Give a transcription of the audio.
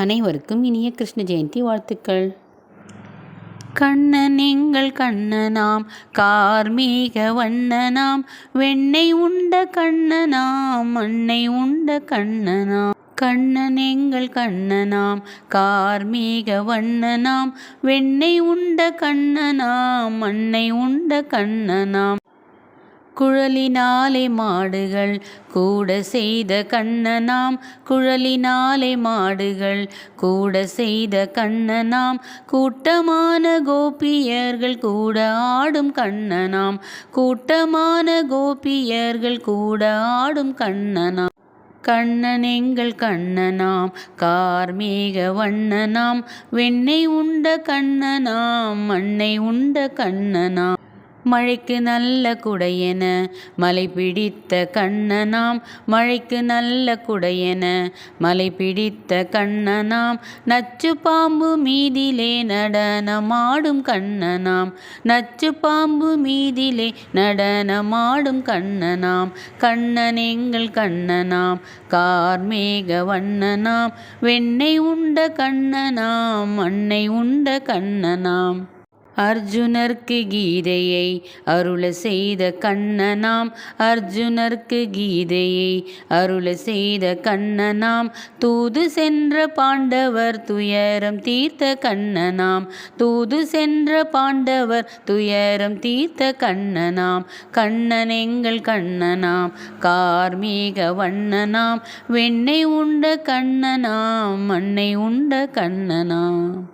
அனைவருக்கும் இனிய கிருஷ்ண ஜெயந்தி வாழ்த்துக்கள். கண்ணன் எங்கள் கண்ணனாம், கார்மேக வண்ணனாம், வெண்ணெய் உண்ட கண்ணனாம், மண்ணை உண்ட கண்ணனாம். கண்ணன் எங்கள் கண்ணனாம், கார்மேக வண்ணனாம், வெண்ணெய் உண்ட கண்ணனாம், மண்ணை உண்ட கண்ணனாம். குழலினாலே மாடுகள் கூட செய்த கண்ணனாம், குழலினாலே மாடுகள் கூட செய்த கண்ணனாம், கூட்டமான கோபியர்கள் கூட ஆடும் கண்ணனாம், கூட்டமான கோபியர்கள் கூட ஆடும் கண்ணனாம். கண்ணன் எங்கள் கண்ணனாம், கார்மேக வண்ணனாம், வெண்ணெய் உண்ட கண்ணனாம், மண்ணை உண்ட கண்ணனாம். மழைக்கு நல்ல குடையென மலை பிடித்த கண்ணனாம், மழைக்கு நல்ல குடையென மலை பிடித்த கண்ணனாம், நச்சு பாம்பு மீதிலே நடனமாடும் கண்ணனாம், நச்சு பாம்பு மீதிலே நடனமாடும் கண்ணனாம். கண்ணன் எங்கள் கண்ணனாம், கார்மேக வண்ணனாம், வெண்ணெய் உண்ட கண்ணனாம், மண்ணை உண்ட கண்ணனாம். அர்ஜுனர்க்கு கீதையை அருள செய்த கண்ணனாம், அர்ஜுனர்க்கு கீதையை அருள செய்த கண்ணனாம், தூது சென்ற பாண்டவர் துயரம் தீர்த்த கண்ணனாம், தூது சென்ற பாண்டவர் துயரம் தீர்த்த கண்ணனாம். கண்ணன் எங்கள் கண்ணனாம், கார்மேக வண்ணனாம், வெண்ணெய் உண்ட கண்ணனாம், மண்ணை உண்ட கண்ணனாம்.